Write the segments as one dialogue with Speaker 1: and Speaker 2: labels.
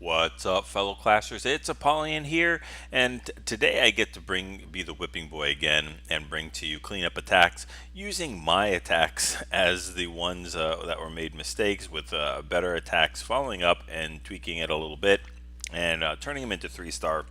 Speaker 1: What's up, fellow classers? It's Apollyon here, and today I get to be the whipping boy again and bring to you cleanup attacks using my attacks as the ones that were made mistakes with better attacks, following up and tweaking it a little bit and turning them into 3-star.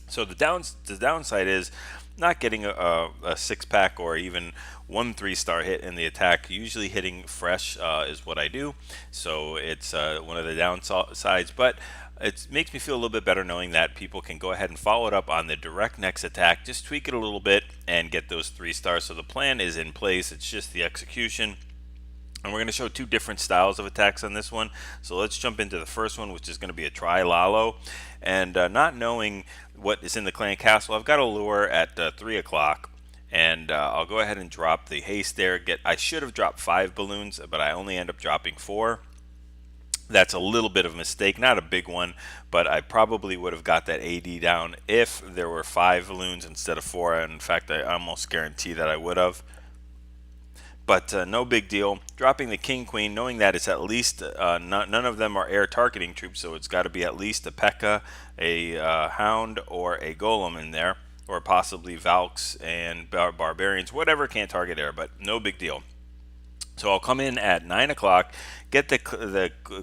Speaker 1: So the downside is not getting a 6-pack or even one 3-star hit in the attack. Usually hitting fresh is what I do, so it's one of the downsides. But it makes me feel a little bit better knowing that people can go ahead and follow it up on the direct next attack, just tweak it a little bit and get those 3-stars. So the plan is in place. It's just the execution. And we're going to show two different styles of attacks on this one. So let's jump into the first one, which is going to be a TriLaLoon. And not knowing what is in the clan castle, I've got a lure at 3 o'clock. And I'll go ahead and drop the haste there. I should have dropped 5 balloons, but I only end up dropping 4. That's a little bit of a mistake, not a big one, but I probably would have got that AD down if there were 5 balloons instead of 4. And in fact, I almost guarantee that I would have. But no big deal. Dropping the king queen, knowing that it's at least none of them are air targeting troops, so it's got to be at least a P.E.K.K.A, a hound, or a golem in there, or possibly Valks and barbarians, whatever can't target air, but no big deal. So I'll come in at 9 o'clock, get the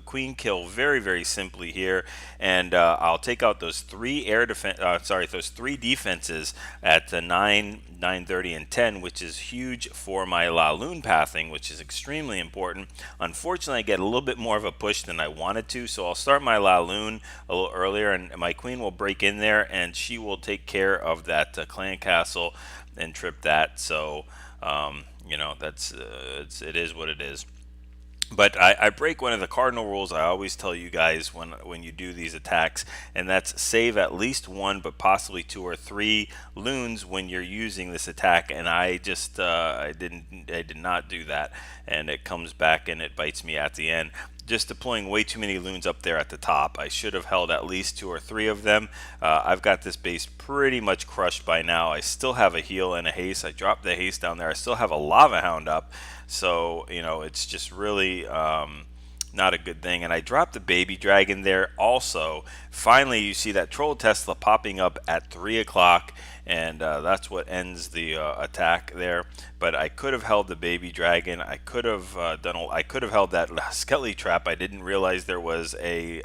Speaker 1: queen kill very simply here, and I'll take out those 3 those 3 defenses at 9, 9:30, and 10, which is huge for my LavaLoon pathing, which is extremely important. Unfortunately, I get a little bit more of a push than I wanted to, so I'll start my LavaLoon a little earlier, and my queen will break in there, and she will take care of that clan castle and trip that. So you know, it is what it is. But I break one of the cardinal rules I always tell you guys when you do these attacks, and that's save at least 1 but possibly 2 or 3 loons when you're using this attack. And I just I did not do that, and it comes back and it bites me at the end. Just deploying way too many loons up there at the top. I should have held at least 2 or 3 of them. I've got this base pretty much crushed by now. I still have a heal and a haste. I dropped the haste down there. I still have a lava hound up. So, you know, it's just really not a good thing. And I dropped the baby dragon there also. Finally, you see that troll Tesla popping up at 3 o'clock, and that's what ends the attack there. But I could have held the baby dragon. I could have I could have held that skelly trap. I didn't realize there was a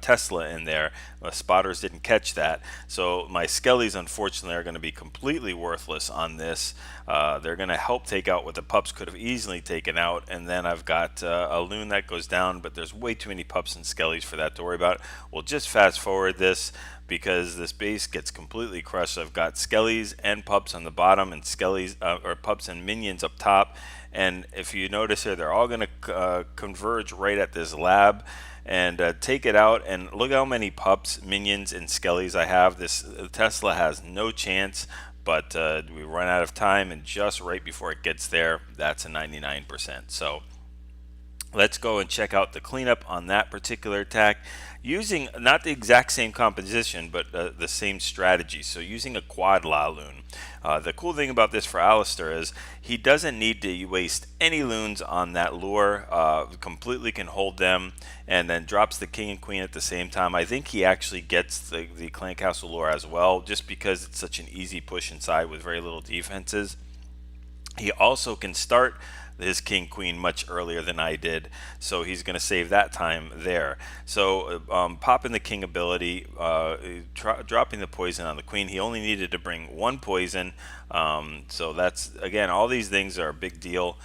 Speaker 1: Tesla in there. Spotters didn't catch that, so my skellies unfortunately are going to be completely worthless on this. They're going to help take out what the pups could have easily taken out, and then I've got a loon that goes down, but there's way too many pups and skellies for that to worry about. We'll just fast forward this because this base gets completely crushed. I've got skellies and pups on the bottom, and skellies or pups and minions up top. And if you notice here, they're all going to converge right at this lab and take it out. And look how many pups, minions, and skellies I have. This Tesla has no chance, but we run out of time, and just right before it gets there, that's a 99%. So let's go and check out the cleanup on that particular attack using not the exact same composition, but the same strategy. So using a quad LavaLoon. The cool thing about this for Alistair is he doesn't need to waste any loons on that lure. Completely can hold them, and then drops the king and queen at the same time. I think he actually gets the clan castle lure as well, just because it's such an easy push inside with very little defenses. He also can start his king queen much earlier than I did, so he's going to save that time there. So popping the king ability, dropping the poison on the queen. He only needed to bring 1 poison, so that's, again, all these things are a big deal.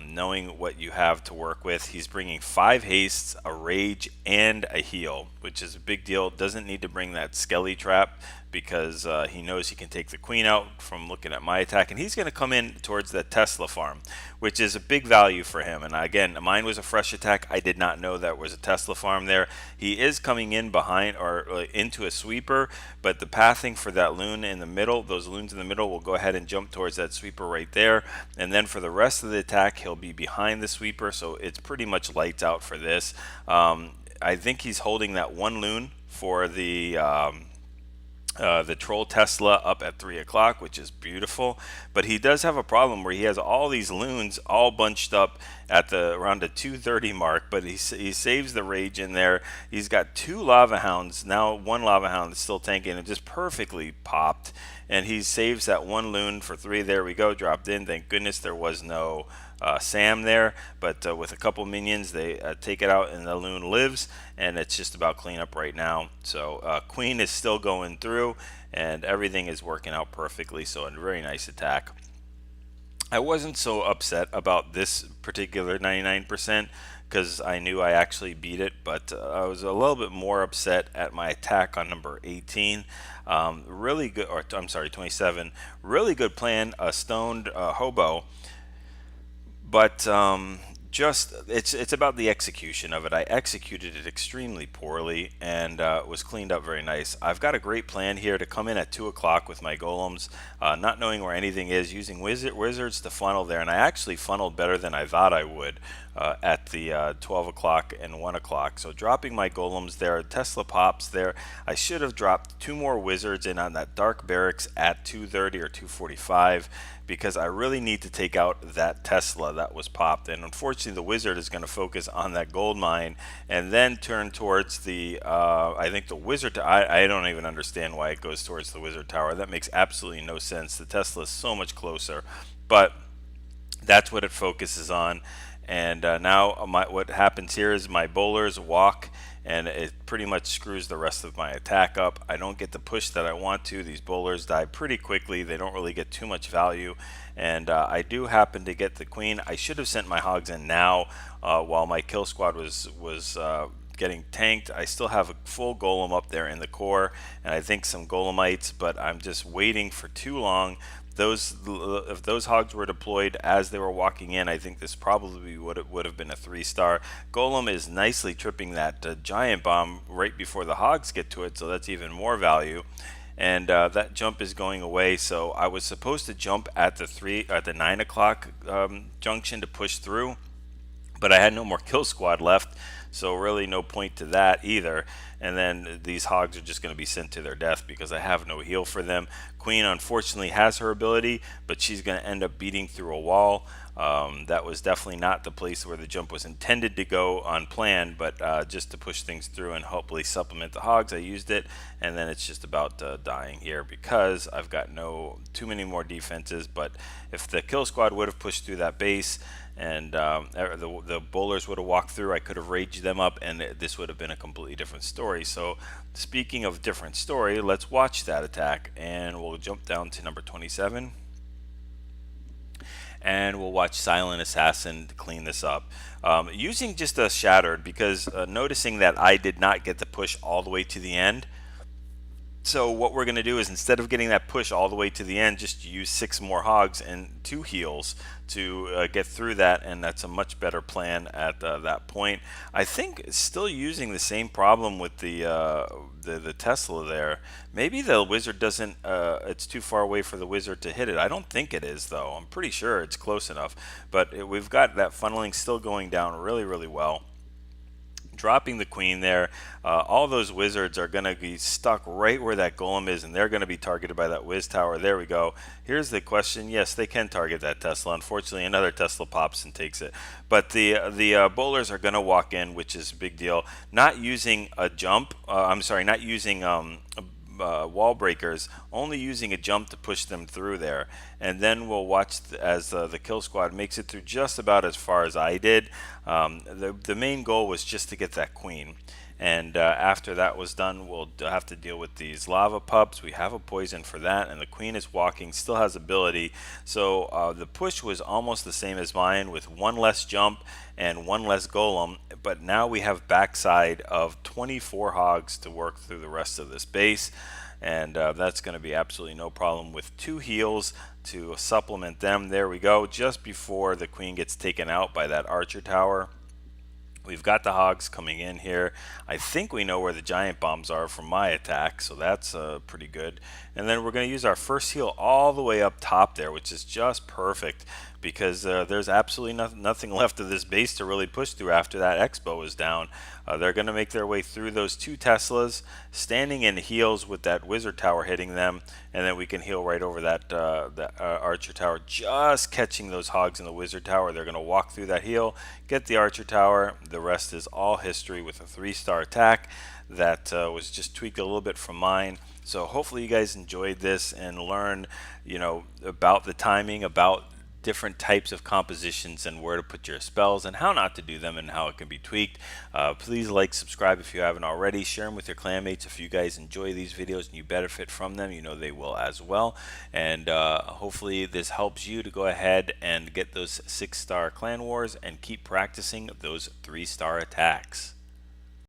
Speaker 1: Knowing what you have to work with. He's bringing 5 hastes, a rage, and a heal, which is a big deal. Doesn't need to bring that skelly trap because he knows he can take the queen out from looking at my attack, and he's going to come in towards the Tesla farm, which is a big value for him. And again, mine was a fresh attack. I did not know that was a Tesla farm there. He is coming in behind or into a sweeper, but the pathing for that loon in the middle, those loons in the middle, will go ahead and jump towards that sweeper right there. And then for the rest of the attack, he'll be behind the sweeper, so it's pretty much lights out for this. I think he's holding that 1 loon for the The Troll Tesla up at 3 o'clock, which is beautiful. But he does have a problem where he has all these loons all bunched up at the around the 2:30 mark. But he saves the rage in there. He's got 2 lava hounds now. One lava hound is still tanking and just perfectly popped. And he saves that one loon for 3. There we go, dropped in. Thank goodness there was no Sam there, but with a couple minions, they take it out, and the loon lives, and it's just about cleanup right now. So Queen is still going through, and everything is working out perfectly. So a very nice attack. I wasn't so upset about this particular 99% because I knew I actually beat it, but I was a little bit more upset at my attack on number 18. Really good, or I'm sorry, 27. Really good plan, a stoned hobo. But just it's about the execution of it. I executed it extremely poorly, and it was cleaned up very nice. I've got a great plan here to come in at 2 o'clock with my golems, not knowing where anything is, using wizards to funnel there, and I actually funneled better than I thought I would at the 12 o'clock and 1 o'clock. So dropping my golems there, Tesla pops there. I should have dropped 2 more wizards in on that dark barracks at 2:30 or 2:45 because I really need to take out that Tesla that was popped. And unfortunately, the wizard is going to focus on that gold mine and then turn towards the, I think the wizard, I don't even understand why it goes towards the wizard tower. That makes absolutely no sense. The Tesla is so much closer, but that's what it focuses on. And now what happens here is my bowlers walk, and it pretty much screws the rest of my attack up. I don't get the push that I want to. These bowlers die pretty quickly. They don't really get too much value. And I do happen to get the queen. I should have sent my hogs in now while my kill squad was getting tanked. I still have a full golem up there in the core, and I think some golemites, but I'm just waiting for too long. If those hogs were deployed as they were walking in, I think this probably would have been a 3-star. Golem is nicely tripping that giant bomb right before the hogs get to it, so that's even more value. And that jump is going away. So I was supposed to jump at the 9 o'clock junction to push through, but I had no more kill squad left, so really no point to that either. And then these hogs are just going to be sent to their death because I have no heal for them. Queen unfortunately has her ability, but she's going to end up beating through a wall. That was definitely not the place where the jump was intended to go on plan, but just to push things through and hopefully supplement the hogs, I used it. And then it's just about dying here because I've got too many more defenses. But if the kill squad would have pushed through that base, and the bowlers would have walked through, I could have raged them up, and this would have been a completely different story. So speaking of different story, let's watch that attack, and we'll jump down to number 27, and we'll watch Silent Assassin to clean this up. Using just a Shattered, because noticing that I did not get the push all the way to the end. So what we're going to do is, instead of getting that push all the way to the end, just use 6 more hogs and 2 heals to get through that, and that's a much better plan at that point. I think still using the same problem with the Tesla there. Maybe the wizard doesn't, it's too far away for the wizard to hit it. I don't think it is, though. I'm pretty sure it's close enough. But we've got that funneling still going down really, really well. Dropping the queen there, all those wizards are going to be stuck right where that golem is, and they're going to be targeted by that wiz tower. There we go. Here's the question. Yes, they can target that Tesla. Unfortunately, another Tesla pops and takes it. But the bowlers are going to walk in, which is a big deal. Not using a jump. I'm sorry, not using wall breakers, only using a jump to push them through there. And then we'll watch as the kill squad makes it through just about as far as I did. The main goal was just to get that queen. And after that was done, we'll have to deal with these lava pups. We have a poison for that, and the queen is walking, still has ability. So the push was almost the same as mine, with 1 less jump and 1 less golem. But now we have backside of 24 hogs to work through the rest of this base. And that's going to be absolutely no problem with 2 heals to supplement them. There we go, just before the queen gets taken out by that archer tower. We've got the hogs coming in here. I think we know where the giant bombs are from my attack, so that's pretty good. And then we're going to use our first heal all the way up top there, which is just perfect because there's absolutely nothing left of this base to really push through after that expo is down. They're going to make their way through those 2 Teslas, standing in heals with that wizard tower hitting them, and then we can heal right over that, archer tower, just catching those hogs in the wizard tower. They're going to walk through that heal, get the archer tower. The rest is all history with a 3-star attack that was just tweaked a little bit from mine. So hopefully you guys enjoyed this and learn, about the timing, about different types of compositions and where to put your spells and how not to do them and how it can be tweaked. Please like, subscribe if you haven't already. Share them with your clanmates if you guys enjoy these videos and you benefit from them. You know they will as well. And hopefully this helps you to go ahead and get those 6-star clan wars and keep practicing those 3-star attacks.